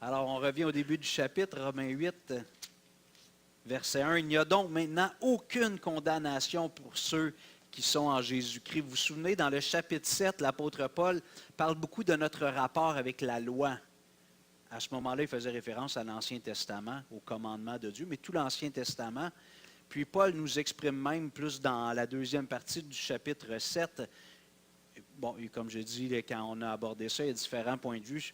Alors, on revient au début du chapitre, Romains 8, verset 1. « Il n'y a donc maintenant aucune condamnation pour ceux qui sont en Jésus-Christ. » Vous vous souvenez, dans le chapitre 7, l'apôtre Paul parle beaucoup de notre rapport avec la loi. À ce moment-là, il faisait référence à l'Ancien Testament, au commandement de Dieu, mais tout l'Ancien Testament. Puis Paul nous exprime même plus dans la deuxième partie du chapitre 7. Bon, et comme je dis, quand on a abordé ça, il y a différents points de vue.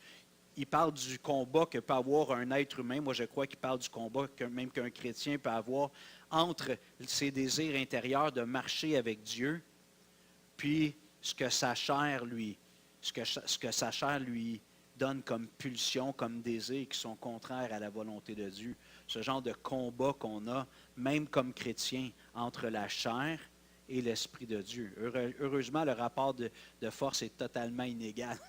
Il parle du combat que peut avoir un être humain. Moi, je crois qu'il parle du combat même qu'un chrétien peut avoir entre ses désirs intérieurs de marcher avec Dieu, puis ce que sa chair lui donne comme pulsion, comme désir, qui sont contraires à la volonté de Dieu. Ce genre de combat qu'on a, même comme chrétien, entre la chair et l'Esprit de Dieu. Heureusement, le rapport de force est totalement inégal.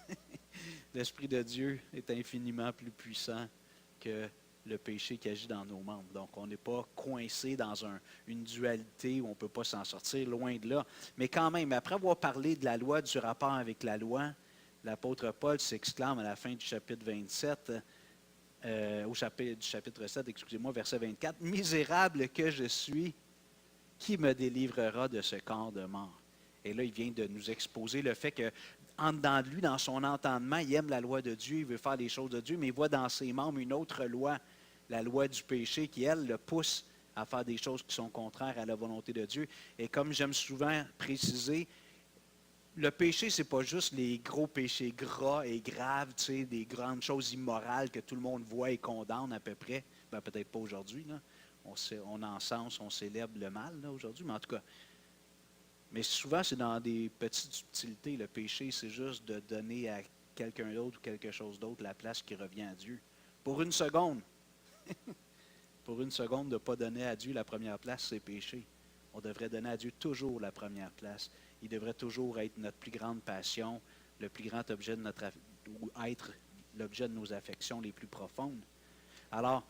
L'Esprit de Dieu est infiniment plus puissant que le péché qui agit dans nos membres. Donc, on n'est pas coincé dans une dualité où on ne peut pas s'en sortir, loin de là. Mais quand même, après avoir parlé de la loi, du rapport avec la loi, l'apôtre Paul s'exclame à la fin du chapitre 27, du chapitre 7, excusez-moi, verset 24, « Misérable que je suis, qui me délivrera de ce corps de mort? » Et là, il vient de nous exposer le fait que, en dedans de lui, dans son entendement, il aime la loi de Dieu, il veut faire les choses de Dieu, mais il voit dans ses membres une autre loi, la loi du péché, qui, elle, le pousse à faire des choses qui sont contraires à la volonté de Dieu. Et comme j'aime souvent préciser, le péché, ce n'est pas juste les gros péchés gras et graves, tu sais, des grandes choses immorales que tout le monde voit et condamne à peu près. Ben, peut-être pas aujourd'hui, là. On encense, on célèbre le mal aujourd'hui, mais en tout cas. Mais souvent, c'est dans des petites subtilités. Le péché, c'est juste de donner à quelqu'un d'autre ou quelque chose d'autre la place qui revient à Dieu. Pour une seconde, pour une seconde, de ne pas donner à Dieu la première place, c'est péché. On devrait donner à Dieu toujours la première place. Il devrait toujours être notre plus grande passion, le plus grand objet de ou être l'objet de nos affections les plus profondes. Alors,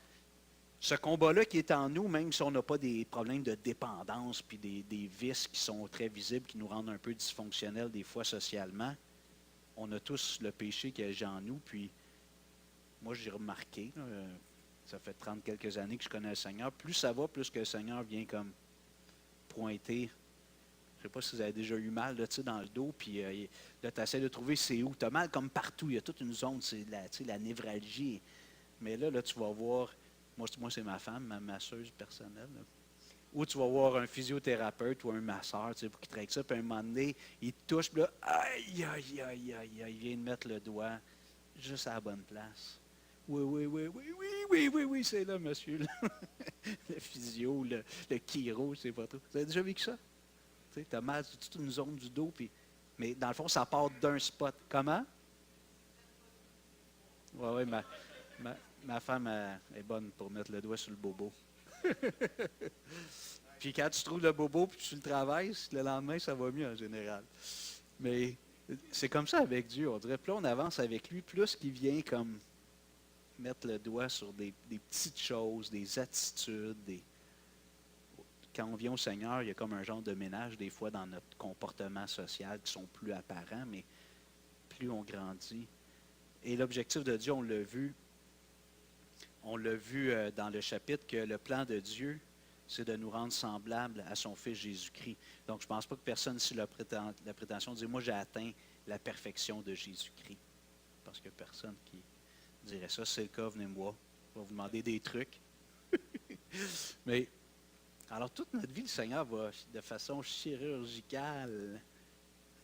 ce combat-là qui est en nous, même si on n'a pas des problèmes de dépendance puis des vices qui sont très visibles, qui nous rendent un peu dysfonctionnels des fois socialement, on a tous le péché qui agit en nous. Puis, moi, j'ai remarqué, ça fait 30 quelques années que je connais le Seigneur, plus ça va, plus que le Seigneur vient comme pointer. Je ne sais pas si vous avez déjà eu mal là, dans le dos, puis là, tu essaies de trouver c'est où. Tu as mal comme partout, il y a toute une zone, c'est la névralgie. Mais là, tu vas voir, moi c'est ma femme, ma masseuse personnelle, là. Ou tu vas voir un physiothérapeute ou un masseur, pour qu'il traite ça, puis à un moment donné, il te touche, puis là, aïe, aïe, aïe, aïe, aïe, il vient de mettre le doigt juste à la bonne place. Oui, c'est là, monsieur. Le physio, le chiro, je ne sais pas trop. Vous avez déjà vécu ça? Tu as mal sur toute une zone du dos, mais dans le fond, ça part d'un spot. Comment? Oui, ma femme est bonne pour mettre le doigt sur le bobo. Puis quand tu trouves le bobo puis tu le travailles, le lendemain, ça va mieux en général. Mais c'est comme ça avec Dieu, on dirait. Plus on avance avec lui, plus qu'il vient comme mettre le doigt sur des petites choses, des attitudes. Quand on vient au Seigneur, il y a comme un genre de ménage des fois dans notre comportement social qui sont plus apparents, mais plus on grandit. Et l'objectif de Dieu, on l'a vu dans le chapitre, que le plan de Dieu, c'est de nous rendre semblables à son Fils Jésus-Christ. Donc, je ne pense pas que personne ici a la prétention de dire « Moi, j'ai atteint la perfection de Jésus-Christ. » Parce qu'il n'y a personne qui dirait ça. Si c'est le cas, venez me voir. Je vais vous demander des trucs. Mais, alors, toute notre vie, le Seigneur va, de façon chirurgicale,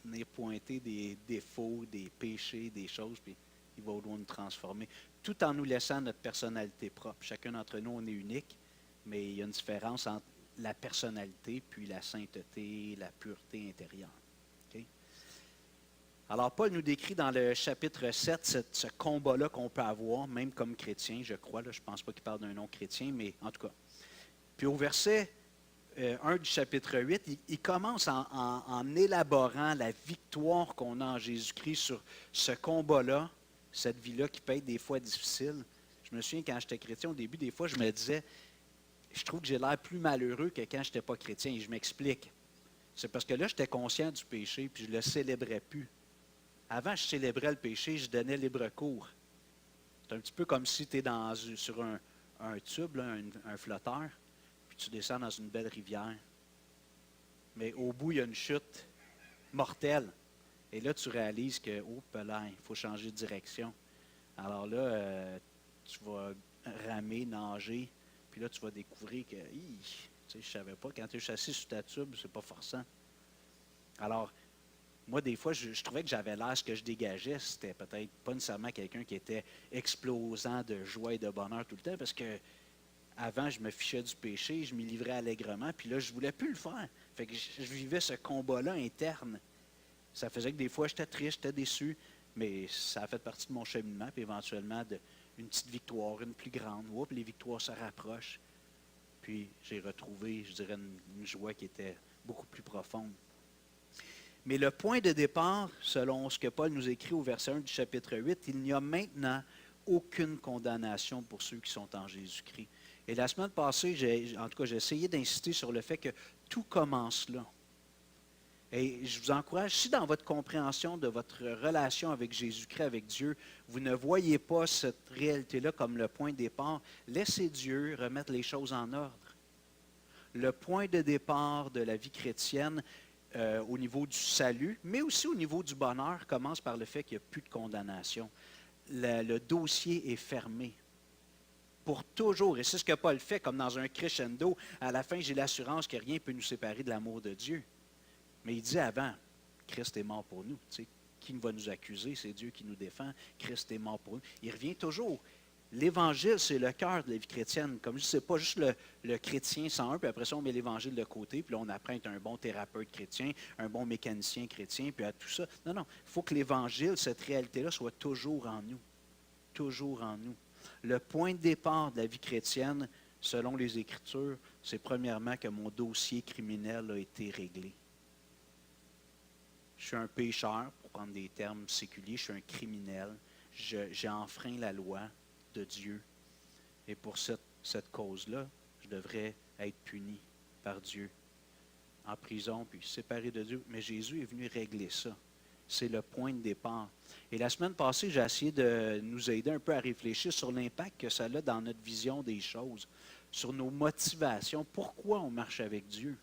venir pointer des défauts, des péchés, des choses, puis il va nous transformer, tout en nous laissant notre personnalité propre. Chacun d'entre nous, on est unique, mais il y a une différence entre la personnalité puis la sainteté, la pureté intérieure. Okay? Alors, Paul nous décrit dans le chapitre 7 ce combat-là qu'on peut avoir, même comme chrétien, je crois. Là, je ne pense pas qu'il parle d'un non-chrétien, mais en tout cas. Puis au verset 1 du chapitre 8, il commence en élaborant la victoire qu'on a en Jésus-Christ sur ce combat-là, cette vie-là qui peut être des fois difficile. Je me souviens, quand j'étais chrétien, au début, des fois, je me disais, je trouve que j'ai l'air plus malheureux que quand je n'étais pas chrétien. Et je m'explique. C'est parce que là, j'étais conscient du péché, puis je ne le célébrais plus. Avant, je célébrais le péché, je donnais libre cours. C'est un petit peu comme si tu es sur un tube, là, un flotteur, puis tu descends dans une belle rivière. Mais au bout, il y a une chute mortelle. Et là, tu réalises que, oh, là, il faut changer de direction. Alors là, tu vas ramer, nager, puis là, tu vas découvrir que, je ne savais pas, quand tu es assis sur ta tube, c'est pas forçant. Alors, moi, des fois, je trouvais que j'avais l'air, ce que je dégageais, c'était peut-être pas nécessairement quelqu'un qui était explosant de joie et de bonheur tout le temps, parce que avant, je me fichais du péché, je m'y livrais allègrement, puis là, je ne voulais plus le faire. Fait que je vivais ce combat-là interne. Ça faisait que des fois, j'étais triste, j'étais déçu, mais ça a fait partie de mon cheminement, puis éventuellement, une petite victoire, une plus grande. Oups, les victoires se rapprochent. Puis j'ai retrouvé, je dirais, une joie qui était beaucoup plus profonde. Mais le point de départ, selon ce que Paul nous écrit au verset 1 du chapitre 8, il n'y a maintenant aucune condamnation pour ceux qui sont en Jésus-Christ. Et la semaine passée, j'ai essayé d'insister sur le fait que tout commence là. Et je vous encourage, si dans votre compréhension de votre relation avec Jésus-Christ, avec Dieu, vous ne voyez pas cette réalité-là comme le point de départ, laissez Dieu remettre les choses en ordre. Le point de départ de la vie chrétienne, au niveau du salut, mais aussi au niveau du bonheur, commence par le fait qu'il n'y a plus de condamnation. Le dossier est fermé. Pour toujours. Et c'est ce que Paul fait, comme dans un crescendo. À la fin, j'ai l'assurance que rien ne peut nous séparer de l'amour de Dieu. Mais il dit avant, Christ est mort pour nous. Tu sais, qui va nous accuser? C'est Dieu qui nous défend. Christ est mort pour nous. Il revient toujours. L'Évangile, c'est le cœur de la vie chrétienne. Comme je dis, ce n'est pas juste le chrétien 101, puis après ça, on met l'Évangile de côté, puis là, on apprend à être un bon thérapeute chrétien, un bon mécanicien chrétien, puis à tout ça. Non, non. Il faut que l'Évangile, cette réalité-là, soit toujours en nous. Toujours en nous. Le point de départ de la vie chrétienne, selon les Écritures, c'est premièrement que mon dossier criminel a été réglé. Je suis un pécheur, pour prendre des termes séculiers, je suis un criminel. J'ai enfreint la loi de Dieu. Et pour cette cause-là, je devrais être puni par Dieu, en prison, puis séparé de Dieu. Mais Jésus est venu régler ça. C'est le point de départ. Et la semaine passée, j'ai essayé de nous aider un peu à réfléchir sur l'impact que ça a dans notre vision des choses, sur nos motivations. Pourquoi on marche avec Dieu?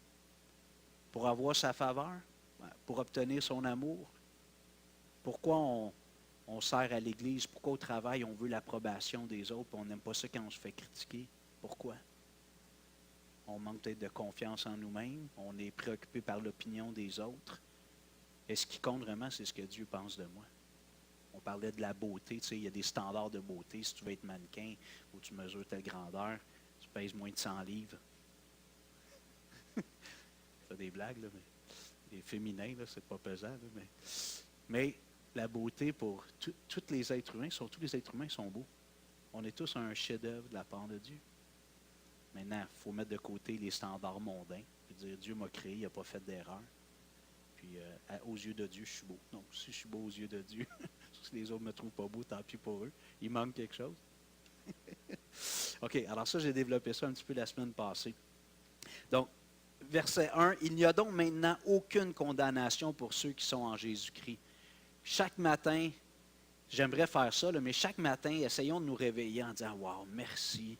Pour avoir sa faveur? Pour obtenir son amour? Pourquoi on sert à l'Église? Pourquoi au travail, on veut l'approbation des autres et on n'aime pas ça quand on se fait critiquer? Pourquoi? On manque peut-être de confiance en nous-mêmes. On est préoccupé par l'opinion des autres. Et ce qui compte vraiment, c'est ce que Dieu pense de moi. On parlait de la beauté. Tu sais, il y a des standards de beauté. Si tu veux être mannequin ou tu mesures telle grandeur, tu pèses moins de 100 livres. C'est des blagues, là, mais les féminins, là, c'est pas pesant. Là, mais la beauté pour tous les êtres humains, tous les êtres humains sont beaux. On est tous un chef-d'œuvre de la part de Dieu. Maintenant, il faut mettre de côté les standards mondains et dire Dieu m'a créé, il n'a pas fait d'erreur. Puis, aux yeux de Dieu, je suis beau. Non, si je suis beau aux yeux de Dieu, si les autres ne me trouvent pas beau, tant pis pour eux. Il manque quelque chose. OK, alors ça, j'ai développé ça un petit peu la semaine passée. Donc, verset 1, « Il n'y a donc maintenant aucune condamnation pour ceux qui sont en Jésus-Christ. » Chaque matin, j'aimerais faire ça, là, mais chaque matin, essayons de nous réveiller en disant « Wow, merci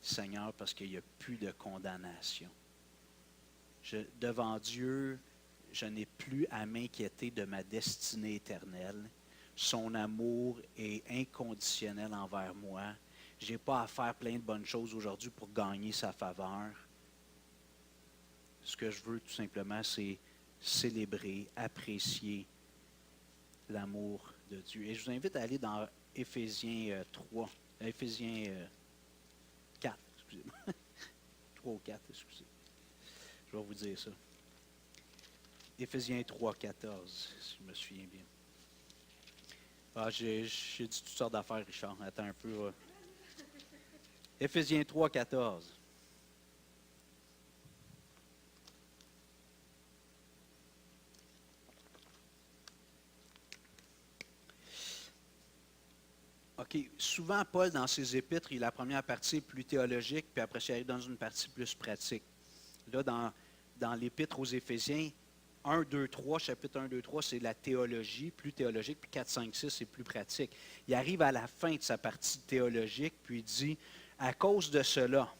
Seigneur, parce qu'il n'y a plus de condamnation. Devant Dieu, je n'ai plus à m'inquiéter de ma destinée éternelle. Son amour est inconditionnel envers moi. Je n'ai pas à faire plein de bonnes choses aujourd'hui pour gagner sa faveur. Ce que je veux tout simplement, c'est célébrer, apprécier l'amour de Dieu. Et je vous invite à aller dans Éphésiens 3, Éphésiens 4, excusez-moi. 3 ou 4, excusez. Je vais vous dire ça. Éphésiens 3, 14, si je me souviens bien. Ah, j'ai dit toutes sortes d'affaires, Richard. Attends un peu. Éphésiens 3, 14. OK. Souvent, Paul, dans ses épîtres, la première partie est plus théologique, puis après, il arrive dans une partie plus pratique. Là, dans l'épître aux Éphésiens, 1, 2, 3, chapitre 1, 2, 3, c'est la théologie, plus théologique, puis 4, 5, 6, c'est plus pratique. Il arrive à la fin de sa partie théologique, puis il dit, à cause de cela,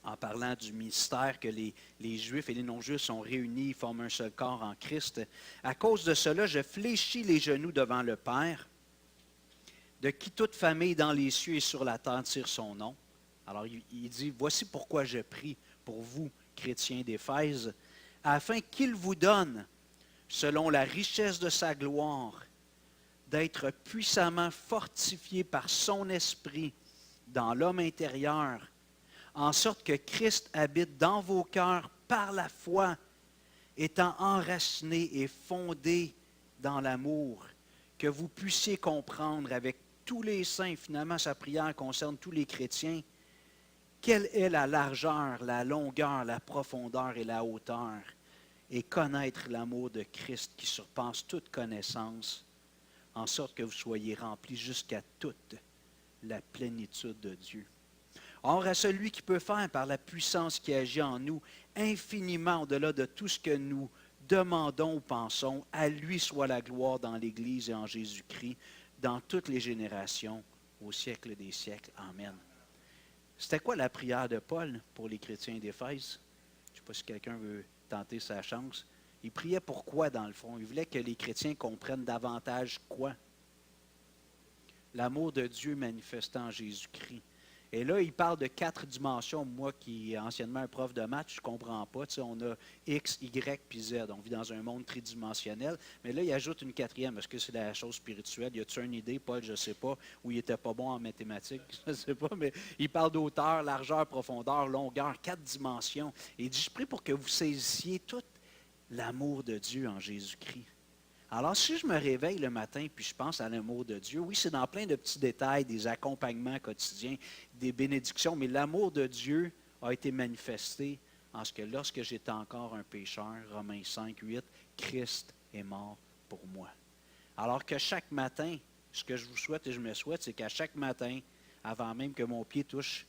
en parlant du mystère que les Juifs et les non-Juifs sont réunis, forment un seul corps en Christ, à cause de cela, je fléchis les genoux devant le Père, de qui toute famille dans les cieux et sur la terre tire son nom. Alors il dit, voici pourquoi je prie pour vous, chrétiens d'Éphèse, afin qu'il vous donne, selon la richesse de sa gloire, d'être puissamment fortifié par son esprit dans l'homme intérieur, en sorte que Christ habite dans vos cœurs par la foi, étant enraciné et fondé dans l'amour, que vous puissiez comprendre avec tous les saints, finalement sa prière concerne tous les chrétiens, quelle est la largeur, la longueur, la profondeur et la hauteur, et connaître l'amour de Christ qui surpasse toute connaissance, en sorte que vous soyez remplis jusqu'à toute la plénitude de Dieu. Or, à celui qui peut faire par la puissance qui agit en nous, infiniment au-delà de tout ce que nous demandons ou pensons, à lui soit la gloire dans l'Église et en Jésus-Christ, dans toutes les générations, au siècle des siècles. Amen. C'était quoi la prière de Paul pour les chrétiens d'Éphèse? Je ne sais pas si quelqu'un veut tenter sa chance. Il priait pour quoi, dans le fond? Il voulait que les chrétiens comprennent davantage quoi? L'amour de Dieu manifesté en Jésus-Christ. Et là, il parle de 4 dimensions. Moi, qui est anciennement un prof de maths, je ne comprends pas. Tu sais, on a X, Y, puis Z. On vit dans un monde tridimensionnel. Mais là, il ajoute une 4e. Est-ce que c'est la chose spirituelle? Y a-t-il une idée, Paul? Je ne sais pas. Ou il n'était pas bon en mathématiques? Je ne sais pas. Mais il parle d'auteur, largeur, profondeur, longueur, 4 dimensions. Et il dit, je prie pour que vous saisissiez tout l'amour de Dieu en Jésus-Christ. Alors, si je me réveille le matin puis je pense à l'amour de Dieu, oui, c'est dans plein de petits détails, des accompagnements quotidiens, des bénédictions, mais l'amour de Dieu a été manifesté en ce que lorsque j'étais encore un pécheur, Romains 5, 8, Christ est mort pour moi. Alors que chaque matin, ce que je vous souhaite et je me souhaite, c'est qu'à chaque matin, avant même que mon pied touche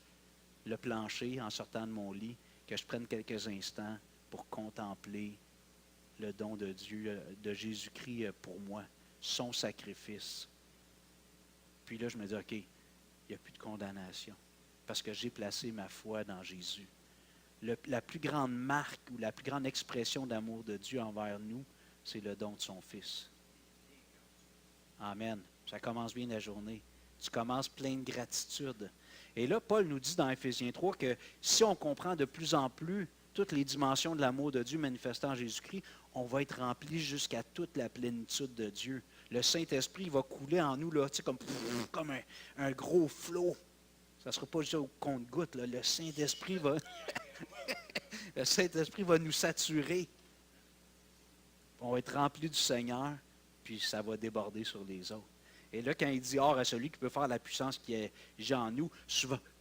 le plancher en sortant de mon lit, que je prenne quelques instants pour contempler le don de Dieu, de Jésus-Christ pour moi, son sacrifice. Puis là, je me dis, OK, il n'y a plus de condamnation, parce que j'ai placé ma foi dans Jésus. La plus grande marque ou la plus grande expression d'amour de Dieu envers nous, c'est le don de son Fils. Amen. Ça commence bien la journée. Tu commences plein de gratitude. Et là, Paul nous dit dans Éphésiens 3 que si on comprend de plus en plus toutes les dimensions de l'amour de Dieu manifesté en Jésus-Christ, on va être rempli jusqu'à toute la plénitude de Dieu. Le Saint-Esprit va couler en nous là, comme un gros flot. Ça ne sera pas juste au compte-gouttes. Le Saint-Esprit va le Saint-Esprit va nous saturer. On va être rempli du Seigneur, puis ça va déborder sur les autres. Et là, quand il dit « Or à celui qui peut faire la puissance qui est en nous »,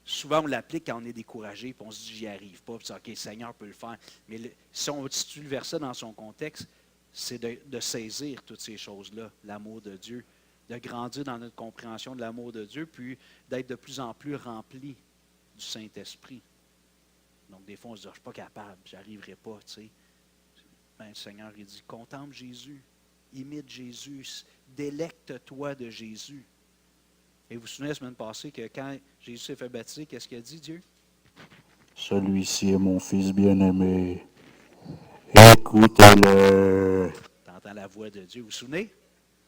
souvent on l'applique quand on est découragé, puis on se dit « J'y arrive pas », puis « OK, le Seigneur peut le faire ». Mais si on situe le verset dans son contexte, c'est de saisir toutes ces choses-là, l'amour de Dieu, de grandir dans notre compréhension de l'amour de Dieu, puis d'être de plus en plus rempli du Saint-Esprit. Donc, des fois, on se dit « Je ne suis pas capable, je n'y arriverai pas », tu sais. Ben, le Seigneur, il dit « Contemple Jésus, imite Jésus, délecte-toi de Jésus ». Et vous vous souvenez la semaine passée que quand Jésus s'est fait baptiser, qu'est-ce qu'il a dit, Dieu? Celui-ci est mon Fils bien-aimé. Écoutez-le. Tu entends la voix de Dieu. Vous vous souvenez?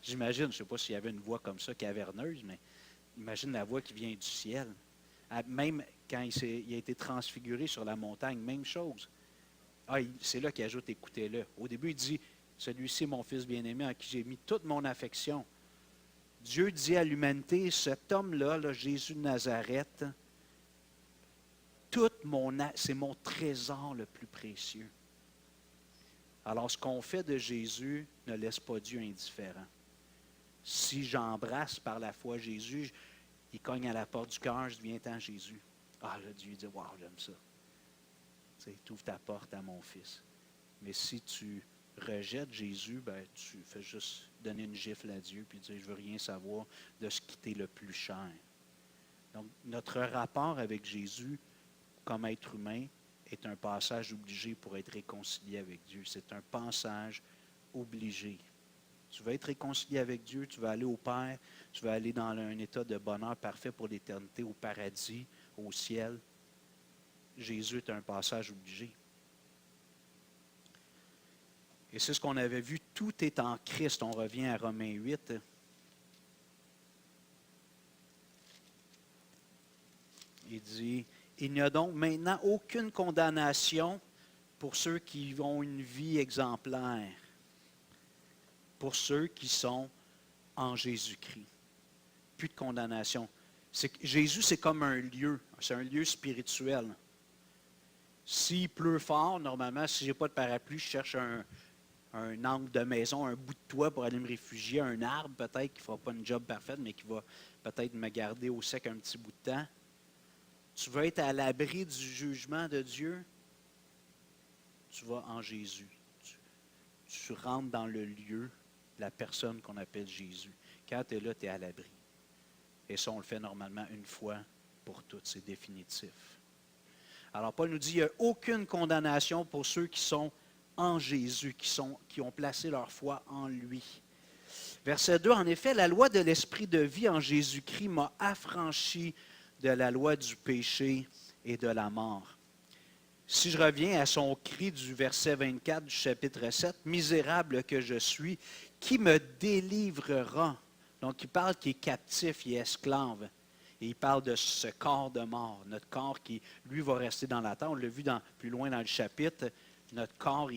J'imagine, je ne sais pas s'il y avait une voix comme ça, caverneuse, mais imagine la voix qui vient du ciel. Même quand il a été transfiguré sur la montagne, même chose. C'est là qu'il ajoute « écoutez-le ». Au début, il dit « Celui-ci est mon Fils bien-aimé en qui j'ai mis toute mon affection ». Dieu dit à l'humanité, cet homme-là, Jésus de Nazareth, c'est mon trésor le plus précieux. Alors, ce qu'on fait de Jésus ne laisse pas Dieu indifférent. Si j'embrasse par la foi Jésus, il cogne à la porte du cœur, je dis, viens-t'en Jésus. Ah, là, Dieu dit, waouh, j'aime ça. Tu ouvres ta porte à mon fils. Mais si tu rejettes Jésus, ben, tu fais juste donner une gifle à Dieu puis dire, je ne veux rien savoir de ce qui t'est le plus cher. Donc, notre rapport avec Jésus comme être humain est un passage obligé pour être réconcilié avec Dieu. C'est un passage obligé. Tu veux être réconcilié avec Dieu, tu veux aller au Père, tu veux aller dans un état de bonheur parfait pour l'éternité, au paradis, au ciel. Jésus est un passage obligé. Et c'est ce qu'on avait vu, tout est en Christ. On revient à Romains 8. Il dit, il n'y a donc maintenant aucune condamnation pour ceux qui ont une vie exemplaire, pour ceux qui sont en Jésus-Christ. Plus de condamnation. Jésus, c'est comme un lieu, c'est un lieu spirituel. S'il pleut fort, normalement, si je n'ai pas de parapluie, je cherche un angle de maison, un bout de toit pour aller me réfugier, un arbre peut-être qui ne fera pas une job parfaite, mais qui va peut-être me garder au sec un petit bout de temps. Tu veux être à l'abri du jugement de Dieu, tu vas en Jésus. Tu rentres dans le lieu, la personne qu'on appelle Jésus. Quand tu es là, tu es à l'abri. Et ça, on le fait normalement une fois pour toutes, c'est définitif. Alors, Paul nous dit, il n'y a aucune condamnation pour ceux qui sont en Jésus, qui ont placé leur foi en lui. Verset 2, en effet, la loi de l'esprit de vie en Jésus-Christ m'a affranchi de la loi du péché et de la mort. Si je reviens à son cri du verset 24 du chapitre 7, « Misérable que je suis, qui me délivrera? » Donc, il parle qu'il est captif, il est esclave. Et il parle de ce corps de mort, notre corps qui, lui, va rester dans la terre. On l'a vu plus loin dans le chapitre. Notre corps,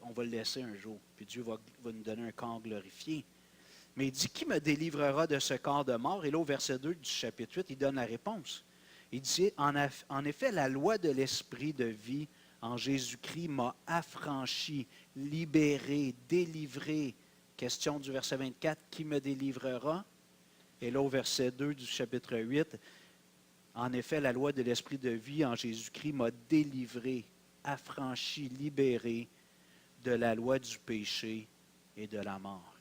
on va le laisser un jour. Puis Dieu va nous donner un corps glorifié. Mais il dit, qui me délivrera de ce corps de mort? Et là, au verset 2 du chapitre 8, il donne la réponse. Il dit, en effet, la loi de l'esprit de vie en Jésus-Christ m'a affranchi, libéré, délivré. Question du verset 24, qui me délivrera? Et là, au verset 2 du chapitre 8, en effet, la loi de l'esprit de vie en Jésus-Christ m'a délivré, affranchi, libéré de la loi du péché et de la mort.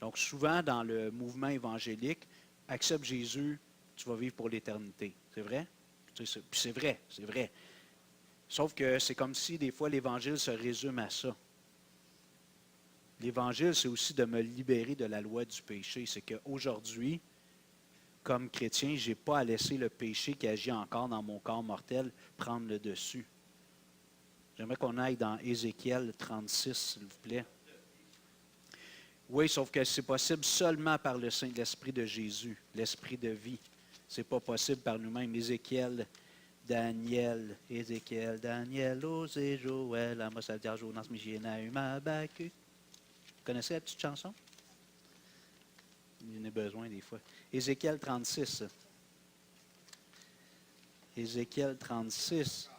Donc, souvent, dans le mouvement évangélique, accepte Jésus, tu vas vivre pour l'éternité. C'est vrai? Puis c'est vrai, c'est vrai. Sauf que c'est comme si, des fois, l'Évangile se résume à ça. L'Évangile, c'est aussi de me libérer de la loi du péché. C'est qu'aujourd'hui, comme chrétien, je n'ai pas à laisser le péché qui agit encore dans mon corps mortel prendre le dessus. J'aimerais qu'on aille dans Ézéchiel 36, s'il vous plaît. Oui, sauf que c'est possible seulement par le Saint-Esprit de Jésus, l'Esprit de vie. Ce n'est pas possible par nous-mêmes. Ézéchiel, Daniel, Osée, Joël, Amos, Abdias, Jonas, Michel, Habakkuk. Vous connaissez la petite chanson? Il y en a besoin des fois. Ézéchiel 36. Ézéchiel 36.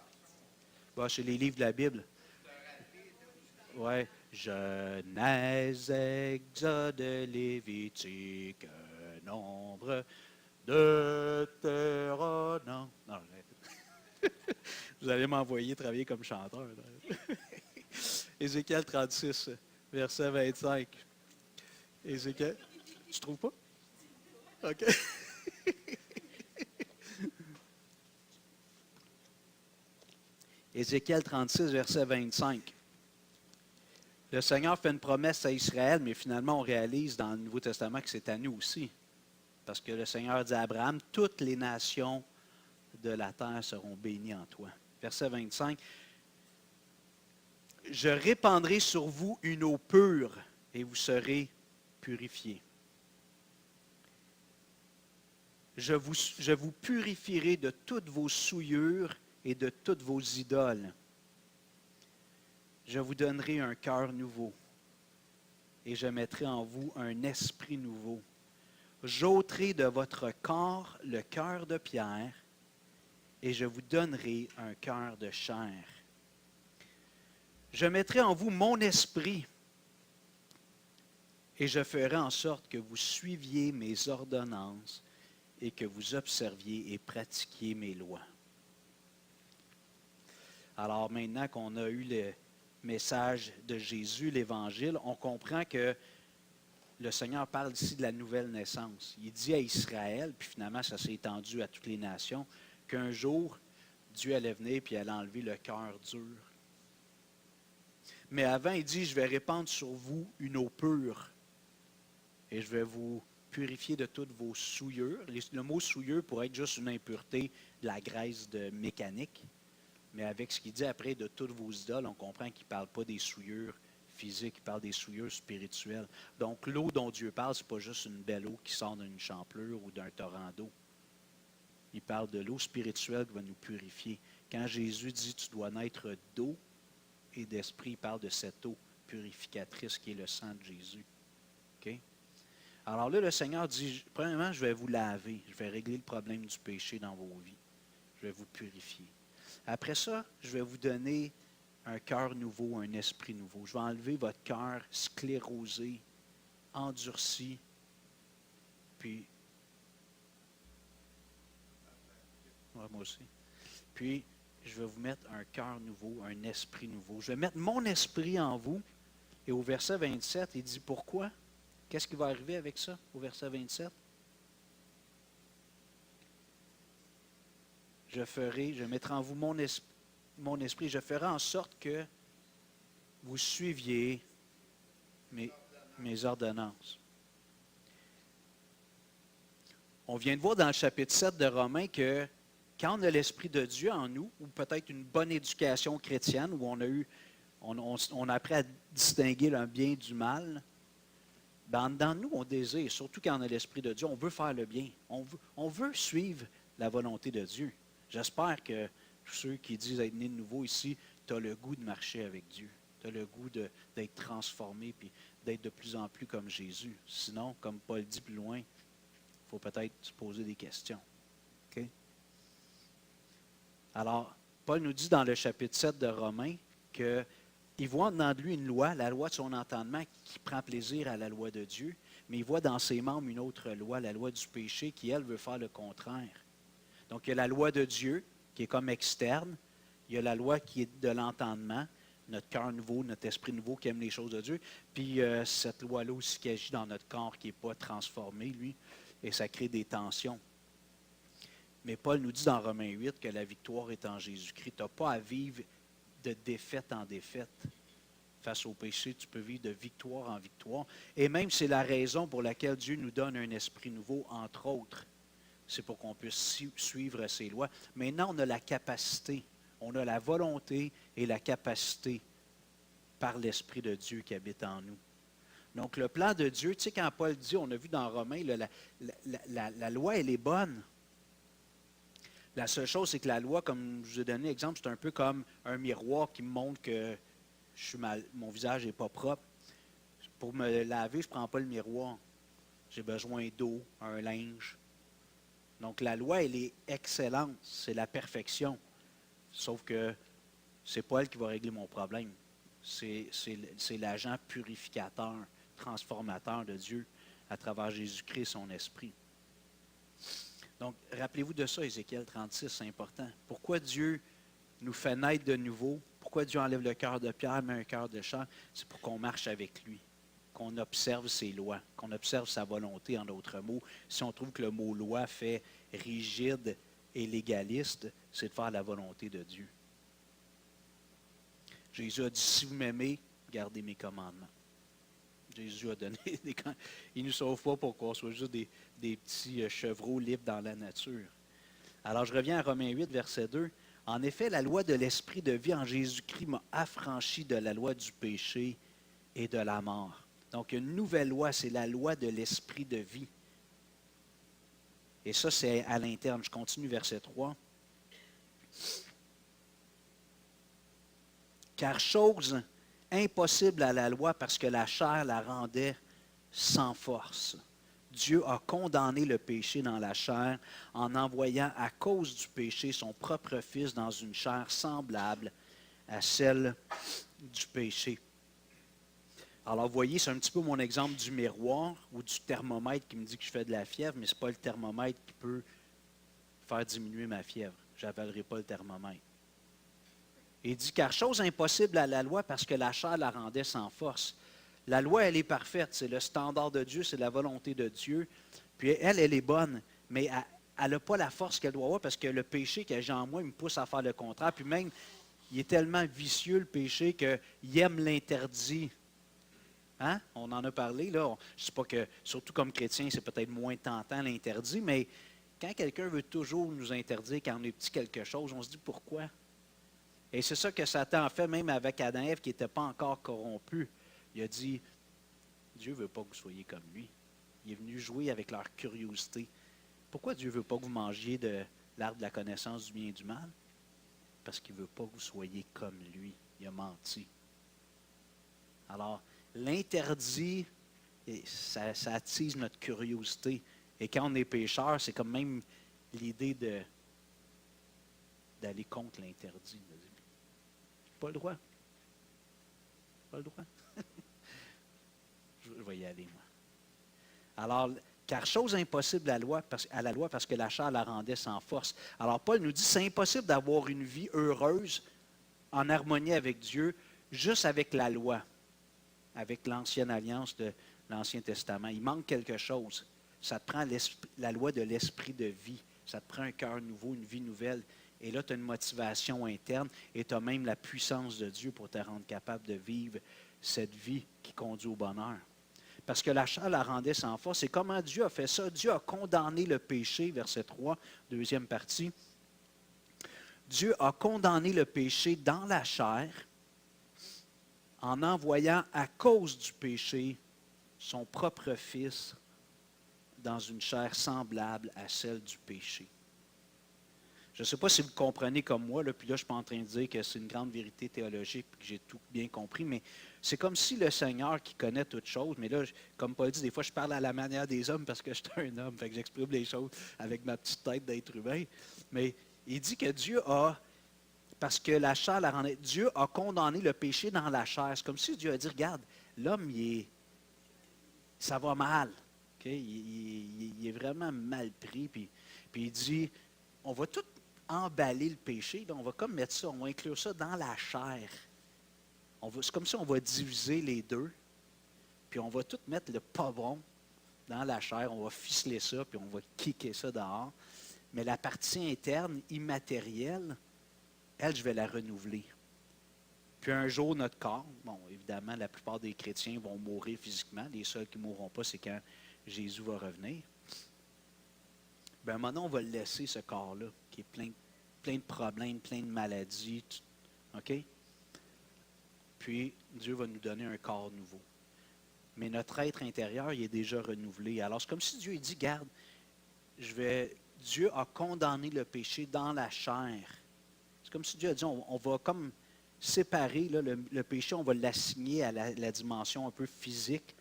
Bon, c'est les livres de la Bible. Oui. Genèse, Exode, Lévitique, Nombre, Deutéronome. Non, vous allez m'envoyer travailler comme chanteur. Ézéchiel 36, verset 25. Ézéchiel, tu trouves pas? OK. Ézéchiel 36, verset 25. Le Seigneur fait une promesse à Israël, mais finalement, on réalise dans le Nouveau Testament que c'est à nous aussi. Parce que le Seigneur dit à Abraham, « Toutes les nations de la terre seront bénies en toi. » Verset 25. « Je répandrai sur vous une eau pure, et vous serez purifiés. Je vous purifierai de toutes vos souillures et de toutes vos idoles. Je vous donnerai un cœur nouveau, et je mettrai en vous un esprit nouveau. J'ôterai de votre corps le cœur de pierre, et je vous donnerai un cœur de chair. Je mettrai en vous mon esprit, et je ferai en sorte que vous suiviez mes ordonnances et que vous observiez et pratiquiez mes lois. » Alors maintenant qu'on a eu le message de Jésus, l'Évangile, on comprend que le Seigneur parle ici de la nouvelle naissance. Il dit à Israël, puis finalement ça s'est étendu à toutes les nations, qu'un jour, Dieu allait venir et allait enlever le cœur dur. Mais avant, il dit, je vais répandre sur vous une eau pure et je vais vous purifier de toutes vos souillures. Le mot souillure pourrait être juste une impureté de la graisse de mécanique. Mais avec ce qu'il dit après de toutes vos idoles, on comprend qu'il ne parle pas des souillures physiques, il parle des souillures spirituelles. Donc l'eau dont Dieu parle, ce n'est pas juste une belle eau qui sort d'une champlure ou d'un torrent d'eau. Il parle de l'eau spirituelle qui va nous purifier. Quand Jésus dit tu dois naître d'eau et d'esprit, il parle de cette eau purificatrice qui est le sang de Jésus. Okay? Alors là, le Seigneur dit, premièrement, je vais vous laver, je vais régler le problème du péché dans vos vies. Je vais vous purifier. Après ça, je vais vous donner un cœur nouveau, un esprit nouveau. Je vais enlever votre cœur sclérosé, endurci, puis... Ouais, moi aussi. Puis, je vais vous mettre un cœur nouveau, un esprit nouveau. Je vais mettre mon esprit en vous. Et au verset 27, il dit pourquoi? Qu'est-ce qui va arriver avec ça, au verset 27? Je mettrai en vous mon esprit, je ferai en sorte que vous suiviez mes ordonnances. On vient de voir dans le chapitre 7 de Romains que quand on a l'Esprit de Dieu en nous, ou peut-être une bonne éducation chrétienne, où on a appris à distinguer le bien du mal, ben, dans nous, on désire, surtout quand on a l'Esprit de Dieu, on veut faire le bien. On veut suivre la volonté de Dieu. J'espère que tous ceux qui disent être nés de nouveau ici, tu as le goût de marcher avec Dieu. Tu as le goût d'être transformé et d'être de plus en plus comme Jésus. Sinon, comme Paul dit plus loin, il faut peut-être se poser des questions. Okay? Alors, Paul nous dit dans le chapitre 7 de Romains qu'il voit en lui une loi, la loi de son entendement, qui prend plaisir à la loi de Dieu, mais il voit dans ses membres une autre loi, la loi du péché, qui, elle, veut faire le contraire. Donc, il y a la loi de Dieu, qui est comme externe. Il y a la loi qui est de l'entendement, notre cœur nouveau, notre esprit nouveau qui aime les choses de Dieu. Puis, cette loi-là aussi qui agit dans notre corps, qui n'est pas transformé, lui, et ça crée des tensions. Mais Paul nous dit dans Romains 8 que la victoire est en Jésus-Christ. Tu n'as pas à vivre de défaite en défaite. Face au péché, tu peux vivre de victoire en victoire. Et même, c'est la raison pour laquelle Dieu nous donne un esprit nouveau, entre autres. C'est pour qu'on puisse suivre ses lois. Maintenant, on a la capacité, on a la volonté et la capacité par l'Esprit de Dieu qui habite en nous. Donc, le plan de Dieu, tu sais, quand Paul dit, on a vu dans Romains, la loi, elle est bonne. La seule chose, c'est que la loi, comme je vous ai donné l'exemple, c'est un peu comme un miroir qui me montre que mon visage n'est pas propre. Pour me laver, je ne prends pas le miroir. J'ai besoin d'eau, un linge. Donc, la loi, elle est excellente. C'est la perfection. Sauf que ce n'est pas elle qui va régler mon problème. C'est l'agent purificateur, transformateur de Dieu à travers Jésus-Christ, son esprit. Donc, rappelez-vous de ça, Ézéchiel 36, c'est important. Pourquoi Dieu nous fait naître de nouveau? Pourquoi Dieu enlève le cœur de pierre, met un cœur de chair? C'est pour qu'on marche avec lui, qu'on observe ses lois, qu'on observe sa volonté, en d'autres mots. Si on trouve que le mot loi fait rigide et légaliste, c'est de faire la volonté de Dieu. Jésus a dit, si vous m'aimez, gardez mes commandements. Jésus a donné des commandements. Il ne nous sauve pas pour qu'on soit juste des petits chevreaux libres dans la nature. Alors, je reviens à Romains 8, verset 2. En effet, la loi de l'esprit de vie en Jésus-Christ m'a affranchi de la loi du péché et de la mort. Donc, une nouvelle loi, c'est la loi de l'esprit de vie. Et ça, c'est à l'interne. Je continue, verset 3. Car chose impossible à la loi parce que la chair la rendait sans force. Dieu a condamné le péché dans la chair en envoyant à cause du péché son propre Fils dans une chair semblable à celle du péché. Alors, vous voyez, c'est un petit peu mon exemple du miroir ou du thermomètre qui me dit que je fais de la fièvre, mais ce n'est pas le thermomètre qui peut faire diminuer ma fièvre. Je n'avalerai pas le thermomètre. Il dit, car chose impossible à la loi parce que la chair la rendait sans force. La loi, elle est parfaite. C'est le standard de Dieu, c'est la volonté de Dieu. Puis elle est bonne. Mais elle n'a pas la force qu'elle doit avoir parce que le péché que j'ai en moi, il me pousse à faire le contraire. Puis même, il est tellement vicieux, le péché, qu'il aime l'interdit. Hein? On en a parlé, là. Je ne sais pas que, surtout comme chrétien, c'est peut-être moins tentant l'interdit, mais quand quelqu'un veut toujours nous interdire quand on est petit quelque chose, on se dit pourquoi? Et c'est ça que Satan a fait même avec Adam et Ève qui n'étaient pas encore corrompus. Il a dit, Dieu ne veut pas que vous soyez comme lui. Il est venu jouer avec leur curiosité. Pourquoi Dieu ne veut pas que vous mangiez de l'arbre de la connaissance du bien et du mal? Parce qu'il ne veut pas que vous soyez comme lui. Il a menti. Alors, l'interdit, ça attise notre curiosité. Et quand on est pécheur, c'est comme même l'idée d'aller contre l'interdit. Pas le droit. Pas le droit. Je vais y aller, moi. Alors, car chose impossible à la loi parce que la chair la rendait sans force. Alors, Paul nous dit, c'est impossible d'avoir une vie heureuse en harmonie avec Dieu, juste avec la loi, avec l'ancienne alliance de l'Ancien Testament. Il manque quelque chose. Ça te prend la loi de l'esprit de vie. Ça te prend un cœur nouveau, une vie nouvelle. Et là, tu as une motivation interne et tu as même la puissance de Dieu pour te rendre capable de vivre cette vie qui conduit au bonheur. Parce que la chair la rendait sans force. Et comment Dieu a fait ça? Dieu a condamné le péché, verset 3, deuxième partie. Dieu a condamné le péché dans la chair en envoyant à cause du péché son propre Fils dans une chair semblable à celle du péché. Je ne sais pas si vous comprenez comme moi, là, puis là, je ne suis pas en train de dire que c'est une grande vérité théologique et que j'ai tout bien compris, mais c'est comme si le Seigneur qui connaît toutes choses, mais là, comme Paul dit, des fois, je parle à la manière des hommes parce que je suis un homme, fait que j'exprime les choses avec ma petite tête d'être humain. Mais il dit que Dieu a, parce que la chair la rendait, Dieu a condamné le péché dans la chair. C'est comme si Dieu a dit, regarde, l'homme, ça va mal. Okay? Il est vraiment mal pris. Puis il dit, on va tout emballer le péché. Là, on va comme mettre ça, on va inclure ça dans la chair. C'est comme si on va diviser les deux. Puis on va tout mettre le pas bon dans la chair. On va ficeler ça, puis on va kicker ça dehors. Mais la partie interne, immatérielle, elle, je vais la renouveler. Puis un jour, notre corps, bon, évidemment, la plupart des chrétiens vont mourir physiquement. Les seuls qui ne mourront pas, c'est quand Jésus va revenir. Bien, maintenant, on va laisser ce corps-là, qui est plein de problèmes, plein de maladies. OK? Puis, Dieu va nous donner un corps nouveau. Mais notre être intérieur, il est déjà renouvelé. Alors, c'est comme si Dieu dit, garde, Dieu a condamné le péché dans la chair. C'est comme si Dieu a dit, on va comme séparer là, le péché, on va l'assigner à la dimension un peu physique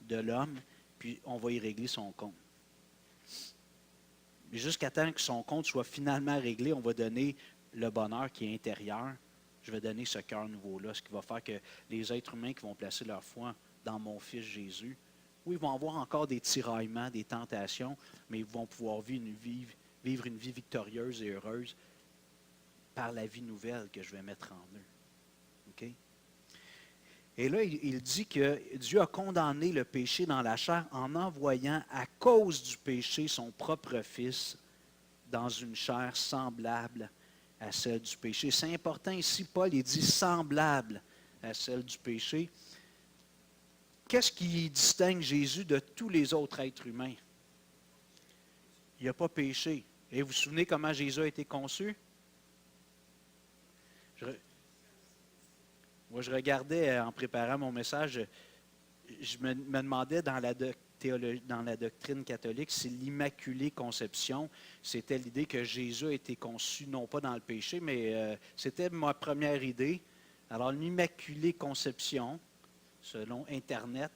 de l'homme, puis on va y régler son compte. Mais jusqu'à temps que son compte soit finalement réglé, on va donner le bonheur qui est intérieur. Je vais donner ce cœur nouveau-là, ce qui va faire que les êtres humains qui vont placer leur foi dans mon Fils Jésus, oui, ils vont avoir encore des tiraillements, des tentations, mais ils vont pouvoir vivre une vie victorieuse et heureuse par la vie nouvelle que je vais mettre en eux. Okay? Et là, il dit que Dieu a condamné le péché dans la chair en envoyant à cause du péché son propre Fils dans une chair semblable à celle du péché. C'est important ici, Paul, il dit semblable à celle du péché. Qu'est-ce qui distingue Jésus de tous les autres êtres humains? Il n'a pas péché. Et vous vous souvenez comment Jésus a été conçu? Moi, je regardais en préparant mon message, je me demandais dans la doctrine catholique si l'Immaculée Conception, c'était l'idée que Jésus a été conçu non pas dans le péché, mais c'était ma première idée. Alors, l'Immaculée Conception, selon Internet,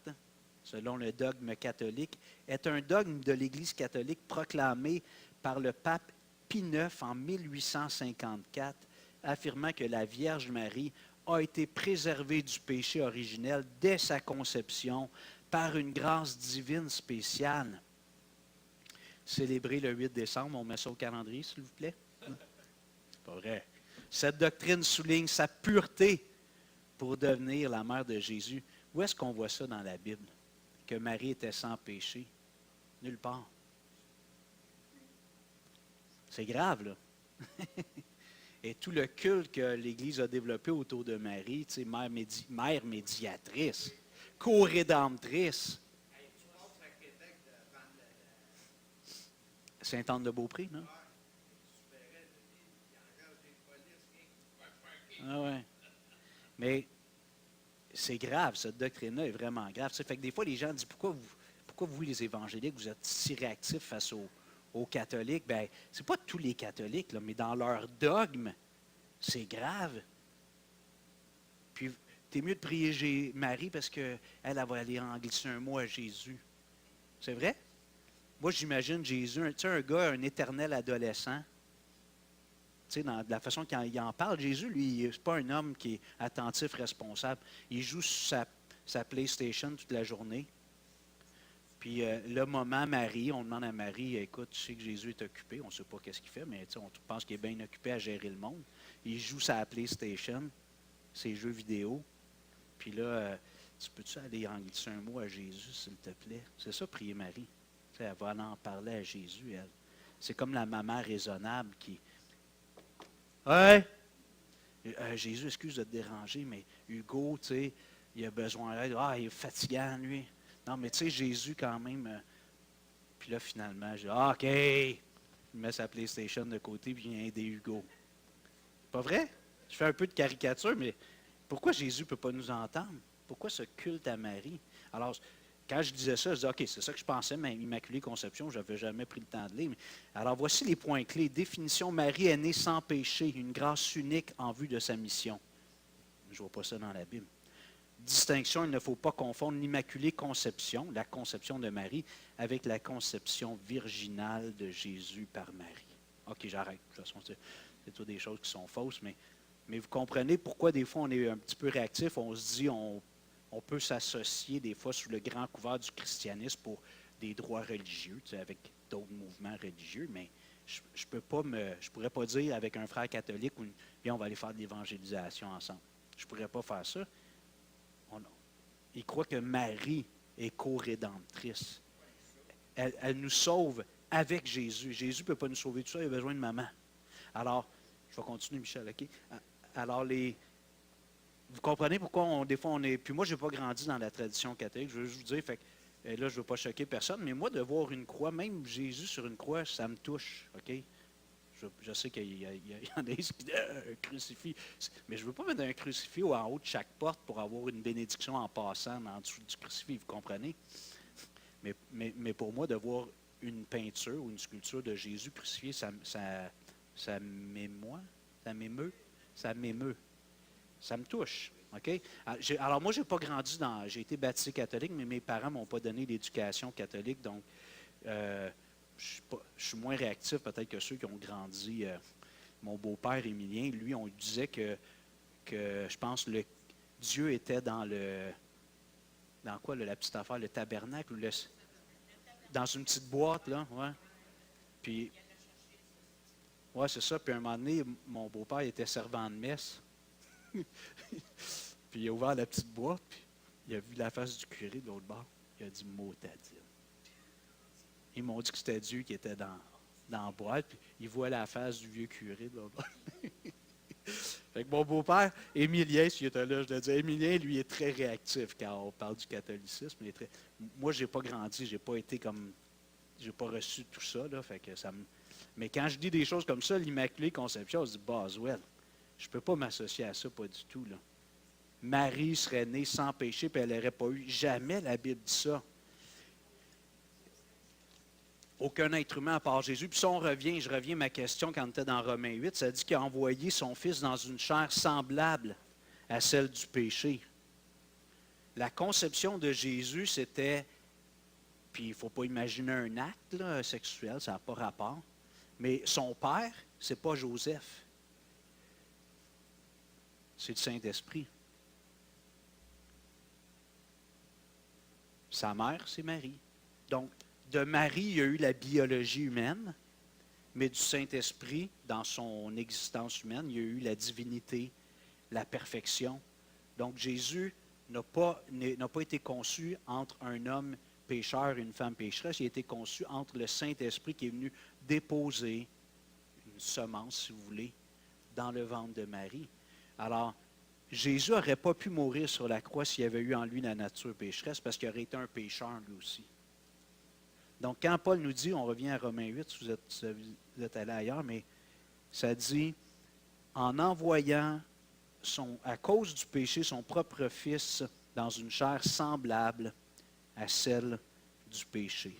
selon le dogme catholique, est un dogme de l'Église catholique proclamé par le pape Pie IX en 1854, affirmant que la Vierge Marie a été préservée du péché originel dès sa conception par une grâce divine spéciale. Célébré le 8 décembre, on met ça au calendrier, s'il vous plaît. C'est pas vrai. Cette doctrine souligne sa pureté pour devenir la mère de Jésus. Où est-ce qu'on voit ça dans la Bible? Que Marie était sans péché? Nulle part. C'est grave, là. Et tout le culte que l'Église a développé autour de Marie, tu sais, mère médiatrice, co-rédemptrice. Sainte-Anne-de-Beaupré, non? Ah ouais. Mais c'est grave, cette doctrine-là est vraiment grave. Ça fait que des fois, les gens disent pourquoi vous, les évangéliques, vous êtes si réactifs face aux catholiques? Bien, c'est pas tous les catholiques, là, mais dans leur dogme, c'est grave. Puis, t'es mieux de prier Marie parce qu'elle va aller en glisser un mot à Jésus. C'est vrai? Moi, j'imagine Jésus, tu sais, un gars, un éternel adolescent. Tu sais, dans la façon qu'il en parle, Jésus, lui, c'est pas un homme qui est attentif, responsable. Il joue sur sa PlayStation toute la journée. Puis le moment Marie, on demande à Marie, écoute, tu sais que Jésus est occupé, on ne sait pas qu'est-ce qu'il fait, mais on pense qu'il est bien occupé à gérer le monde. Il joue sa PlayStation, ses jeux vidéo. Puis là, tu peux-tu aller en glisser un mot à Jésus, s'il te plaît? C'est ça, prier Marie. Tu sais, elle va aller en parler à Jésus, elle. C'est comme la maman raisonnable qui... Ouais! Jésus, excuse de te déranger, mais Hugo, tu sais, il a besoin d'aide. Ah, il est fatigant, lui. Non, mais tu sais, Jésus, quand même. Puis là, finalement, je dis, ah, OK. Il met sa PlayStation de côté, puis il vient aider Hugo. Pas vrai? Je fais un peu de caricature, mais pourquoi Jésus ne peut pas nous entendre? Pourquoi ce culte à Marie? Alors, quand je disais ça, je disais, OK, c'est ça que je pensais, mais Immaculée Conception, je n'avais jamais pris le temps de lire. Alors, voici les points clés. Définition, Marie est née sans péché, une grâce unique en vue de sa mission. Je ne vois pas ça dans la Bible. Distinction, il ne faut pas confondre l'Immaculée Conception, la conception de Marie, avec la conception virginale de Jésus par Marie. OK, j'arrête. De toute façon, c'est toutes des choses qui sont fausses, mais vous comprenez pourquoi des fois on est un petit peu réactif, on se dit on peut s'associer des fois sous le grand couvert du christianisme pour des droits religieux, tu sais, avec d'autres mouvements religieux, mais je ne pourrais pas dire avec un frère catholique, bien on va aller faire de l'évangélisation ensemble. Je ne pourrais pas faire ça. Il croit que Marie est co-rédemptrice. Elle nous sauve avec Jésus. Jésus ne peut pas nous sauver tout ça, il a besoin de maman. Alors, je vais continuer, Michel, OK? Alors, vous comprenez pourquoi des fois on est... Puis moi, je n'ai pas grandi dans la tradition catholique, je veux juste vous dire, fait que, là, je ne veux pas choquer personne, mais moi, de voir une croix, même Jésus sur une croix, ça me touche, OK? Je sais qu'il y en a qui disent un crucifix, mais je ne veux pas mettre un crucifix en haut de chaque porte pour avoir une bénédiction en passant en dessous du crucifix, vous comprenez? Mais pour moi, de voir une peinture ou une sculpture de Jésus crucifié, ça m'émeut, ça me touche. OK? Alors moi, je n'ai pas grandi j'ai été baptisé catholique, mais mes parents ne m'ont pas donné l'éducation catholique, donc je suis moins réactif peut-être que ceux qui ont grandi. Mon beau-père Émilien, lui, on disait que je pense Dieu était dans quoi, la petite affaire, le tabernacle, dans une petite boîte, là, ouais. Puis, ouais, c'est ça. Puis, un moment donné, mon beau-père était servant de messe. Puis, il a ouvert la petite boîte, puis il a vu la face du curé de l'autre bord. Il a dit mot à dire. Ils m'ont dit que c'était Dieu qui était dans la boîte, puis il voit la face du vieux curé de l'autre bord. Fait que mon beau-père, Émilien, s'il était là, je le dis, Émilien, lui, est très réactif quand on parle du catholicisme. Moi, je n'ai pas grandi, j'ai pas reçu tout ça, là, fait que mais quand je dis des choses comme ça, l'Immaculée Conception, je dis Boswell. Je ne peux pas m'associer à ça, pas du tout, là. Marie serait née sans péché, puis elle n'aurait pas eu. Jamais la Bible dit ça. Aucun être humain à part Jésus. Puis si on revient, je reviens à ma question quand on était dans Romains 8, ça dit qu'il a envoyé son Fils dans une chair semblable à celle du péché. La conception de Jésus, c'était, puis il ne faut pas imaginer un acte là, sexuel, ça n'a pas rapport, mais son père, ce n'est pas Joseph. C'est le Saint-Esprit. Sa mère, c'est Marie. Donc, de Marie, il y a eu la biologie humaine, mais du Saint-Esprit, dans son existence humaine, il y a eu la divinité, la perfection. Donc, Jésus n'a pas été conçu entre un homme pécheur et une femme pécheresse, il a été conçu entre le Saint-Esprit qui est venu déposer une semence, si vous voulez, dans le ventre de Marie. Alors, Jésus n'aurait pas pu mourir sur la croix s'il avait eu en lui la nature pécheresse, parce qu'il aurait été un pécheur lui aussi. Donc, quand Paul nous dit, on revient à Romains 8, si vous êtes allé ailleurs, mais ça dit, en envoyant à cause du péché, son propre Fils dans une chair semblable à celle du péché.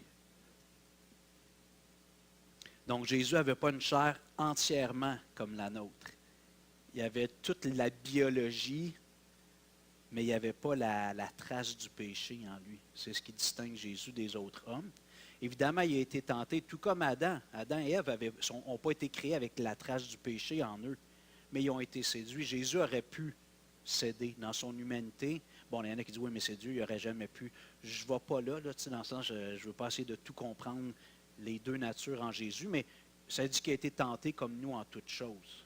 Donc, Jésus n'avait pas une chair entièrement comme la nôtre. Il y avait toute la biologie, mais il n'y avait pas la trace du péché en lui. C'est ce qui distingue Jésus des autres hommes. Évidemment, il a été tenté, tout comme Adam. Adam et Ève n'ont pas été créés avec la trace du péché en eux, mais ils ont été séduits. Jésus aurait pu céder dans son humanité. Bon, il y en a qui disent, oui, mais c'est Dieu, il n'aurait jamais pu. Je ne vais pas là, dans le sens, je ne veux pas essayer de tout comprendre les deux natures en Jésus, mais ça dit qu'il a été tenté comme nous en toutes choses.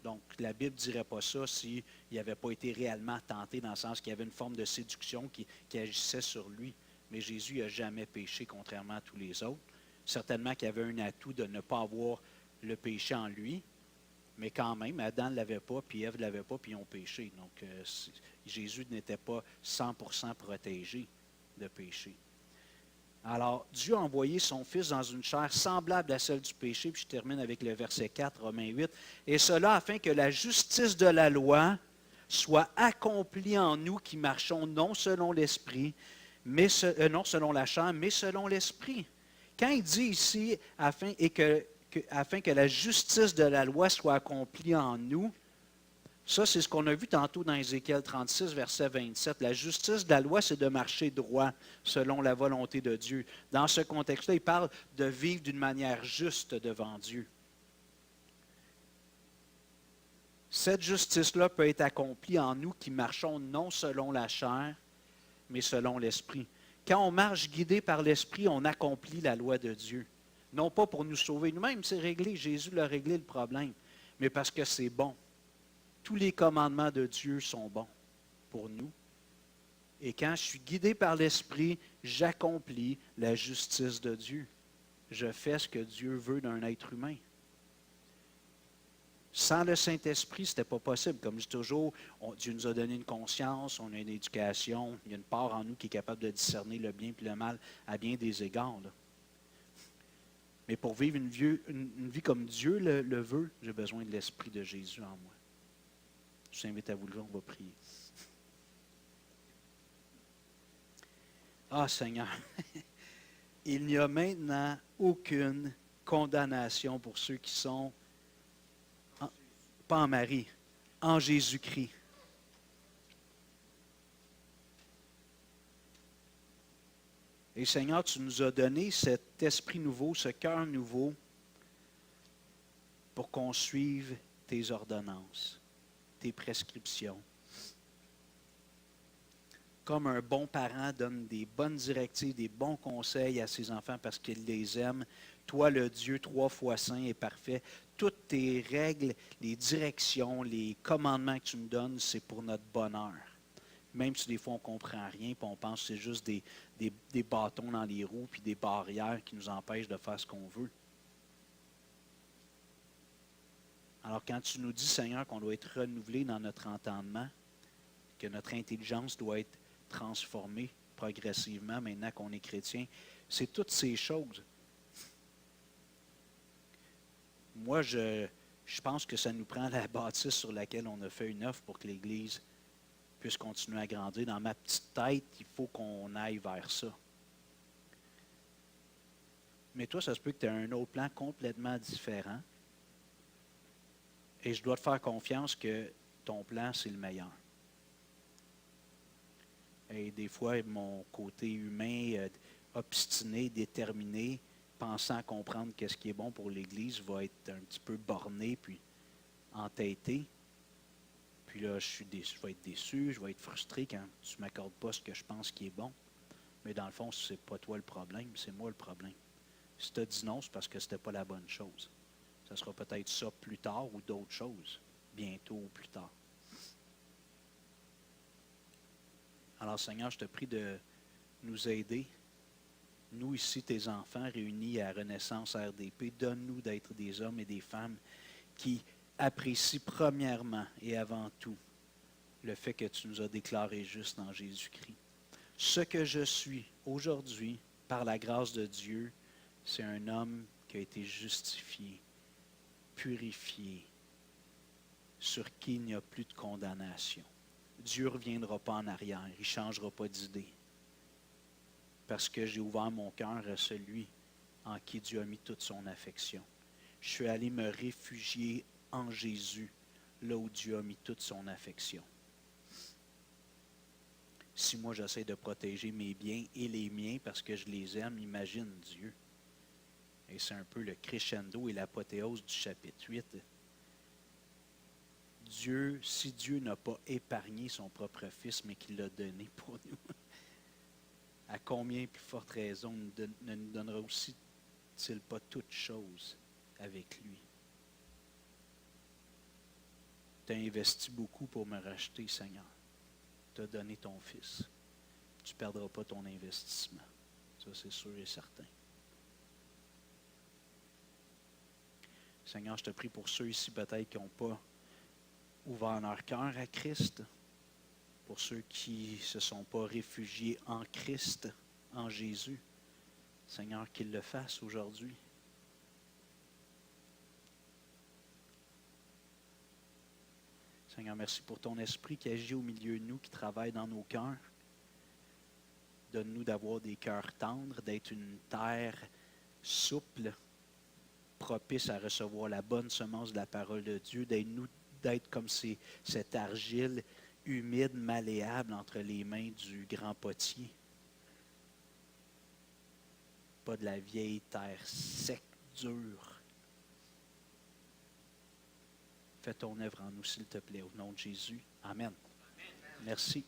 Donc, la Bible ne dirait pas ça s'il n'avait pas été réellement tenté, dans le sens qu'il y avait une forme de séduction qui agissait sur lui. Mais Jésus n'a jamais péché, contrairement à tous les autres. Certainement qu'il y avait un atout de ne pas avoir le péché en lui, mais quand même, Adam ne l'avait pas, puis Ève ne l'avait pas, puis ils ont péché. Donc, Jésus n'était pas 100% protégé de péché. Alors, Dieu a envoyé son Fils dans une chair semblable à celle du péché, puis je termine avec le verset 4, Romains 8, et cela afin que la justice de la loi soit accomplie en nous qui marchons non selon l'esprit, non selon la chair, mais selon l'esprit. Quand il dit ici, afin que la justice de la loi soit accomplie en nous, ça, c'est ce qu'on a vu tantôt dans Ézéchiel 36, verset 27. La justice de la loi, c'est de marcher droit selon la volonté de Dieu. Dans ce contexte-là, il parle de vivre d'une manière juste devant Dieu. Cette justice-là peut être accomplie en nous qui marchons non selon la chair, mais selon l'esprit. Quand on marche guidé par l'esprit, on accomplit la loi de Dieu. Non pas pour nous sauver nous-mêmes, c'est réglé, Jésus l'a réglé le problème, mais parce que c'est bon. Tous les commandements de Dieu sont bons pour nous. Et quand je suis guidé par l'Esprit, j'accomplis la justice de Dieu. Je fais ce que Dieu veut d'un être humain. Sans le Saint-Esprit, ce n'était pas possible. Comme je dis toujours, Dieu nous a donné une conscience, on a une éducation, il y a une part en nous qui est capable de discerner le bien et le mal à bien des égards. Là. Mais pour vivre une vie comme Dieu le veut, j'ai besoin de l'Esprit de Jésus en moi. Je vous invite à vous lever, on va prier. Ah Seigneur, il n'y a maintenant aucune condamnation pour ceux qui sont, pas en Marie, en Jésus-Christ. Et Seigneur, tu nous as donné cet esprit nouveau, ce cœur nouveau, pour qu'on suive tes ordonnances, tes prescriptions. Comme un bon parent donne des bonnes directives, des bons conseils à ses enfants parce qu'il les aime, toi, le Dieu 3 fois saint et parfait, toutes tes règles, les directions, les commandements que tu nous donnes, c'est pour notre bonheur. Même si des fois on ne comprend rien, puis on pense que c'est juste des bâtons dans les roues, puis des barrières qui nous empêchent de faire ce qu'on veut. Alors quand tu nous dis, Seigneur, qu'on doit être renouvelé dans notre entendement, que notre intelligence doit être transformée progressivement maintenant qu'on est chrétien, c'est toutes ces choses. Moi, je pense que ça nous prend la bâtisse sur laquelle on a fait une œuvre pour que l'Église puisse continuer à grandir. Dans ma petite tête, il faut qu'on aille vers ça. Mais toi, ça se peut que tu aies un autre plan complètement différent. Et je dois te faire confiance que ton plan, c'est le meilleur. Et des fois, mon côté humain, obstiné, déterminé, pensant comprendre qu'est-ce qui est bon pour l'Église, va être un petit peu borné, puis entêté. Puis là, je vais être déçu, je vais être frustré quand tu ne m'accordes pas ce que je pense qui est bon. Mais dans le fond, ce n'est pas toi le problème, c'est moi le problème. Si tu as dit non, c'est parce que ce n'était pas la bonne chose. Ça sera peut-être ça plus tard ou d'autres choses, bientôt ou plus tard. Alors Seigneur, je te prie de nous aider Nous, ici, tes enfants réunis à Renaissance RDP, donne-nous d'être des hommes et des femmes qui apprécient premièrement et avant tout le fait que tu nous as déclarés justes en Jésus-Christ. Ce que je suis aujourd'hui, par la grâce de Dieu, c'est un homme qui a été justifié, purifié, sur qui il n'y a plus de condamnation. Dieu ne reviendra pas en arrière, il ne changera pas d'idée. Parce que j'ai ouvert mon cœur à celui en qui Dieu a mis toute son affection. Je suis allé me réfugier en Jésus, là où Dieu a mis toute son affection. Si moi j'essaie de protéger mes biens et les miens parce que je les aime, imagine Dieu. Et c'est un peu le crescendo et l'apothéose du chapitre 8. Dieu, si Dieu n'a pas épargné son propre Fils, mais qu'il l'a donné pour nous, à combien plus forte raison ne nous donnera aussi-t-il pas toutes choses avec lui? Tu as investi beaucoup pour me racheter, Seigneur. Tu as donné ton Fils. Tu ne perdras pas ton investissement. Ça, c'est sûr et certain. Seigneur, je te prie pour ceux ici peut-être qui n'ont pas ouvert leur cœur à Christ, pour ceux qui ne se sont pas réfugiés en Christ, en Jésus. Seigneur, qu'ils le fassent aujourd'hui. Seigneur, merci pour ton esprit qui agit au milieu de nous, qui travaille dans nos cœurs. Donne-nous d'avoir des cœurs tendres, d'être une terre souple, propice à recevoir la bonne semence de la parole de Dieu, d'être comme cette argile humide, malléable entre les mains du grand potier. Pas de la vieille terre sec, dure. Fais ton œuvre en nous, s'il te plaît, au nom de Jésus. Amen. Merci.